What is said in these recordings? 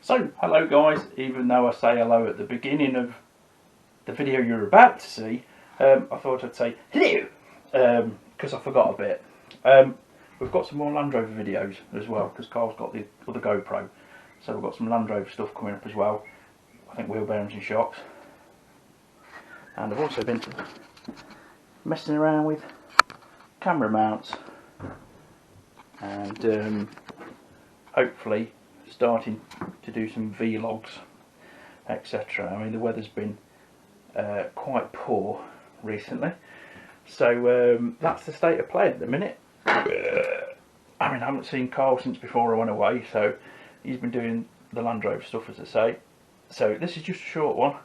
So, hello guys, even though I say hello at the beginning of the video you're about to see, I thought I'd say hello, because I forgot a bit. We've got some more Land Rover videos as well, because Carl's got the other GoPro, so we've got some Land Rover stuff coming up as well. I think wheel bearings and shocks. And I've also been messing around with camera mounts and hopefully starting to do some vlogs, etc. I mean, the weather's been quite poor recently, so that's the state of play at the minute. I mean, I haven't seen Carl since before I went away, so he's been doing the Land Rover stuff, as I say. So this is just a short one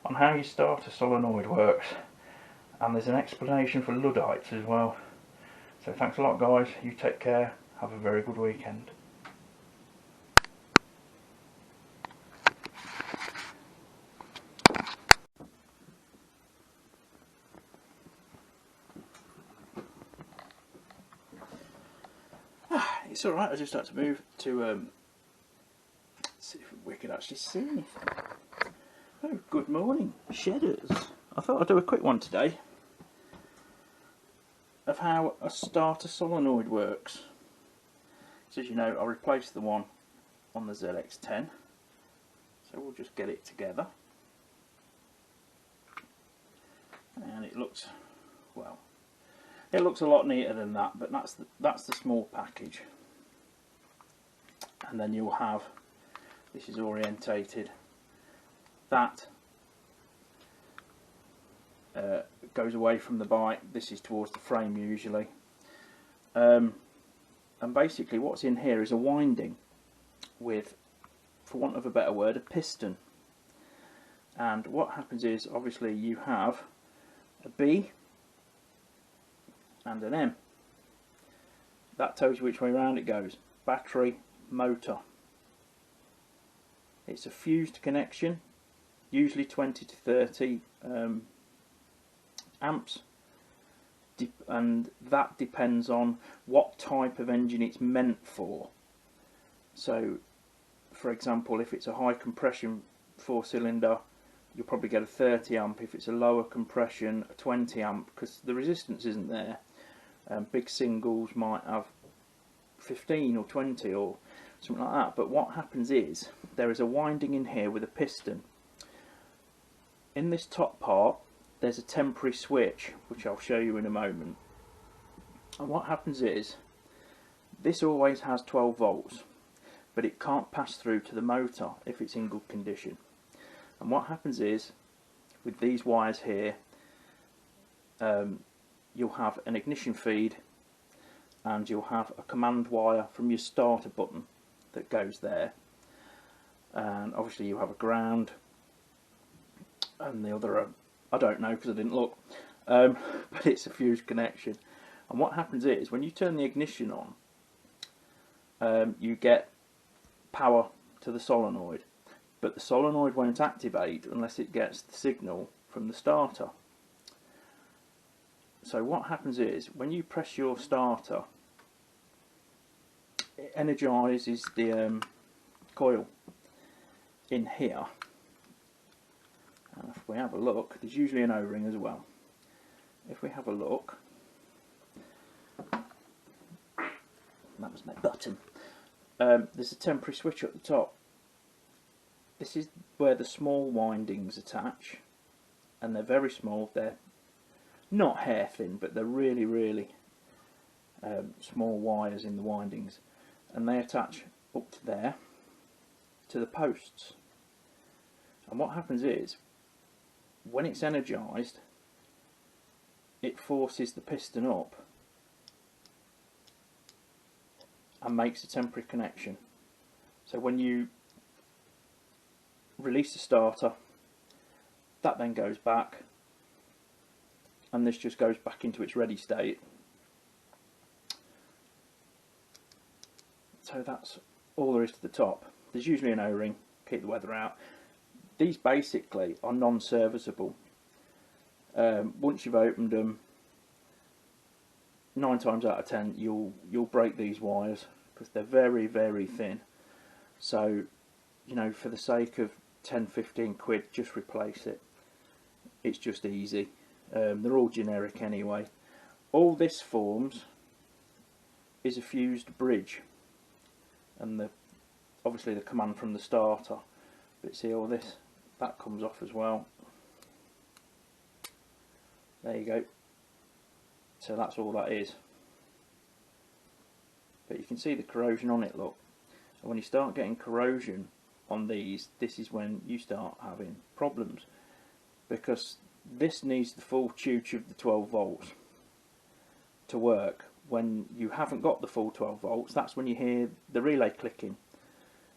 on how you start a solenoid works, and there's an explanation for Luddites as well. So thanks a lot guys, you take care, have a very good weekend. It's alright, I just had to move to see if we could actually see anything. Oh, good morning, shedders. I thought I'd do a quick one today of how a starter solenoid works. So as you know, I replaced the one on the ZX10, so we'll just get it together. And it looks, well, it looks a lot neater than that, but that's the small package. And then you'll have, this is orientated, that goes away from the bike, this is towards the frame usually, and basically what's in here is a winding with, for want of a better word, a piston. And what happens is, obviously you have a B and an M. That tells you which way round it goes. Battery, motor. It's a fused connection, usually 20 to 30 amps, and that depends on what type of engine it's meant for. So for example, if it's a high compression 4-cylinder, you'll probably get a 30 amp. If it's a lower compression, a 20 amp, because the resistance isn't there. Big singles might have 15 or 20 or something like that. But what happens is, there is a winding in here with a piston. In this top part there's a temporary switch, which I'll show you in a moment. And what happens is, this always has 12 volts, but it can't pass through to the motor if it's in good condition. And what happens is, with these wires here, you'll have an ignition feed, and you'll have a command wire from your starter button that goes there, and obviously you have a ground, and the other, I don't know because I didn't look, but it's a fused connection. And what happens is, when you turn the ignition on, you get power to the solenoid, but the solenoid won't activate unless it gets the signal from the starter. So what happens is, when you press your starter, it energises the coil in here. And if we have a look, there's usually an O-ring as well. If we have a look, that was my button. There's a temporary switch at the top. This is where the small windings attach, and they're very small. They're not hair thin, but they're really, really small wires in the windings, and they attach up to there to the posts. And what happens is, when it's energised, it forces the piston up and makes a temporary connection. So when you release the starter, that then goes back, and this just goes back into its ready state. So that's all there is to the top. There's usually an O-ring, keep the weather out. These basically are non-serviceable. Once you've opened them, 9 times out of 10 you'll break these wires, because they're very, very thin. So you know, for the sake of 10-15 quid, just replace it. It's just easy. They're all generic anyway. All this forms is a fused bridge, and obviously the command from the starter. But see, all this, that comes off as well. There you go. So that's all that is. But you can see the corrosion on it, look. And when you start getting corrosion on these, this is when you start having problems, because this needs the full tooch of the 12 volts to work. When you haven't got the full 12 volts, that's when you hear the relay clicking.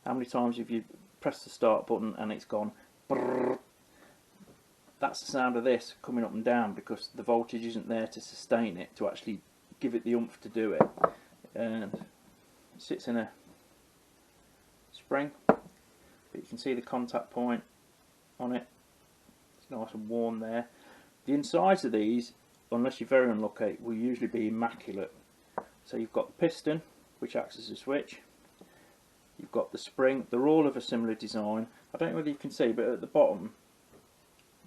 How many times have you pressed the start button and it's gone brrr? That's the sound of this coming up and down, because the voltage isn't there to sustain it, to actually give it the oomph to do it. And it sits in a spring, but you can see the contact point on it. It's nice and warm there. The insides of these, unless you're very unlucky, will usually be immaculate. So you've got the piston, which acts as a switch. You've got the spring. They're all of a similar design. I don't know whether you can see, but at the bottom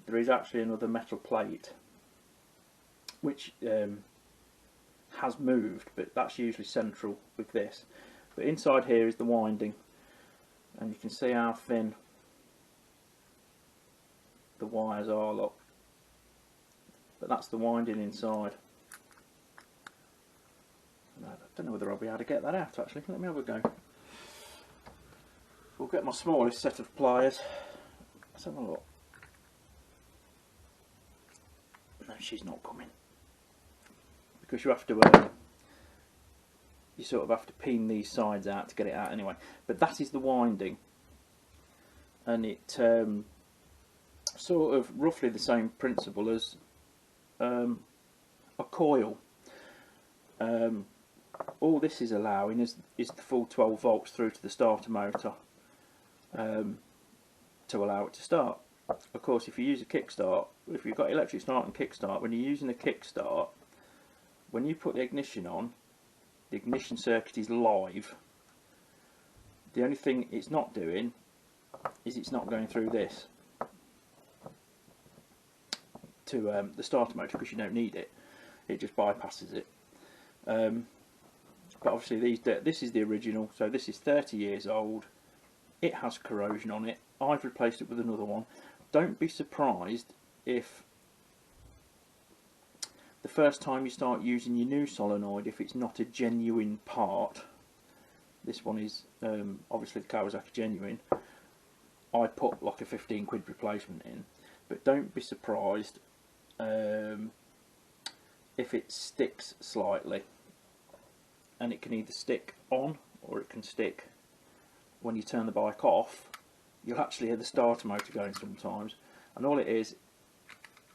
there is actually another metal plate, which has moved, but that's usually central with this. But inside here is the winding, and you can see how thin the wires are, look. But that's the winding inside. I don't know whether I'll be able to get that out actually. Let me have a go. We'll get my smallest set of pliers. Let's have a look. No, she's not coming. Because you have to, you sort of have to peen these sides out to get it out anyway. But that is the winding. And it sort of roughly the same principle as a coil. All this is allowing is the full 12 volts through to the starter motor to allow it to start. Of course, if you use a kickstart, if you've got electric start and kickstart, when you're using a kickstart, when you put the ignition on, the ignition circuit is live. The only thing it's not doing is it's not going through this to the starter motor, because you don't need it. It just bypasses it. But obviously this is the original, so this is 30 years old. It has corrosion on it. I've replaced it with another one. Don't be surprised if the first time you start using your new solenoid, if it's not a genuine part. This one is obviously the Kawasaki genuine. I put like a 15 quid replacement in, but don't be surprised if it sticks slightly. And it can either stick on or it can stick when you turn the bike off. You'll actually hear the starter motor going sometimes, and all it is,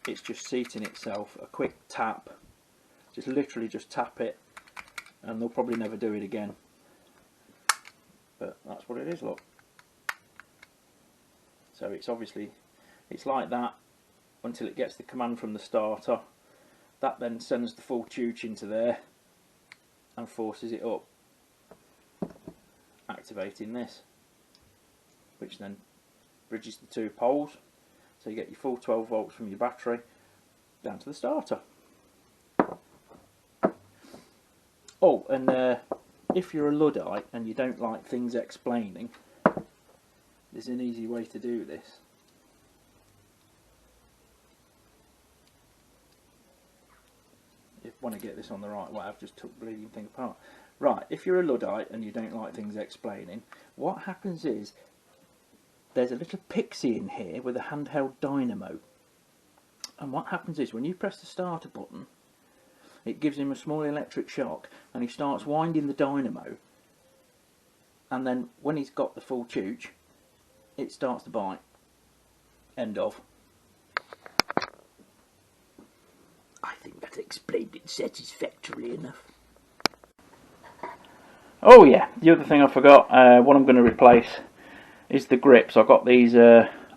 it's just seating itself. A quick tap, just literally just tap it, and they'll probably never do it again. But that's what it is, look. So it's obviously, it's like that until it gets the command from the starter. That then sends the full tooch into there and forces it up, activating this, which then bridges the two poles, so you get your full 12 volts from your battery down to the starter. Oh, and if you're a Luddite and you don't like things explaining, there's an easy way to do this. If you want to get this on the right way, I've just took the bleeding thing apart. Right, if you're a Luddite and you don't like things explaining, what happens is there's a little pixie in here with a handheld dynamo. And what happens is when you press the starter button, it gives him a small electric shock and he starts winding the dynamo. And then when he's got the full tooch, it starts to bite. End of. I think that explained it satisfactorily enough. Oh yeah, the other thing I forgot, what I'm going to replace is the grips. I've got these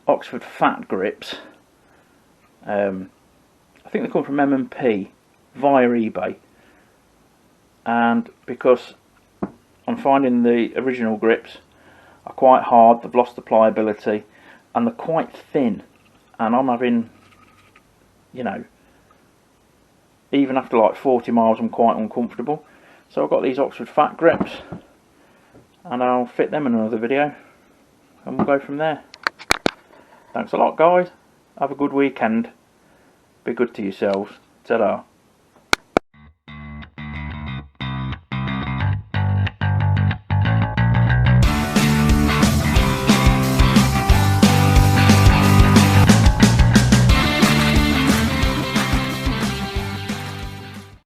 Oxford Fat grips. I think they come from M&P via eBay. And because I'm finding the original grips are quite hard, they've lost the pliability, and they're quite thin. And I'm having, you know, even after like 40 miles, I'm quite uncomfortable. So I've got these Oxford Fat Grips, and I'll fit them in another video, and we'll go from there. Thanks a lot, guys. Have a good weekend. Be good to yourselves. Ta-da.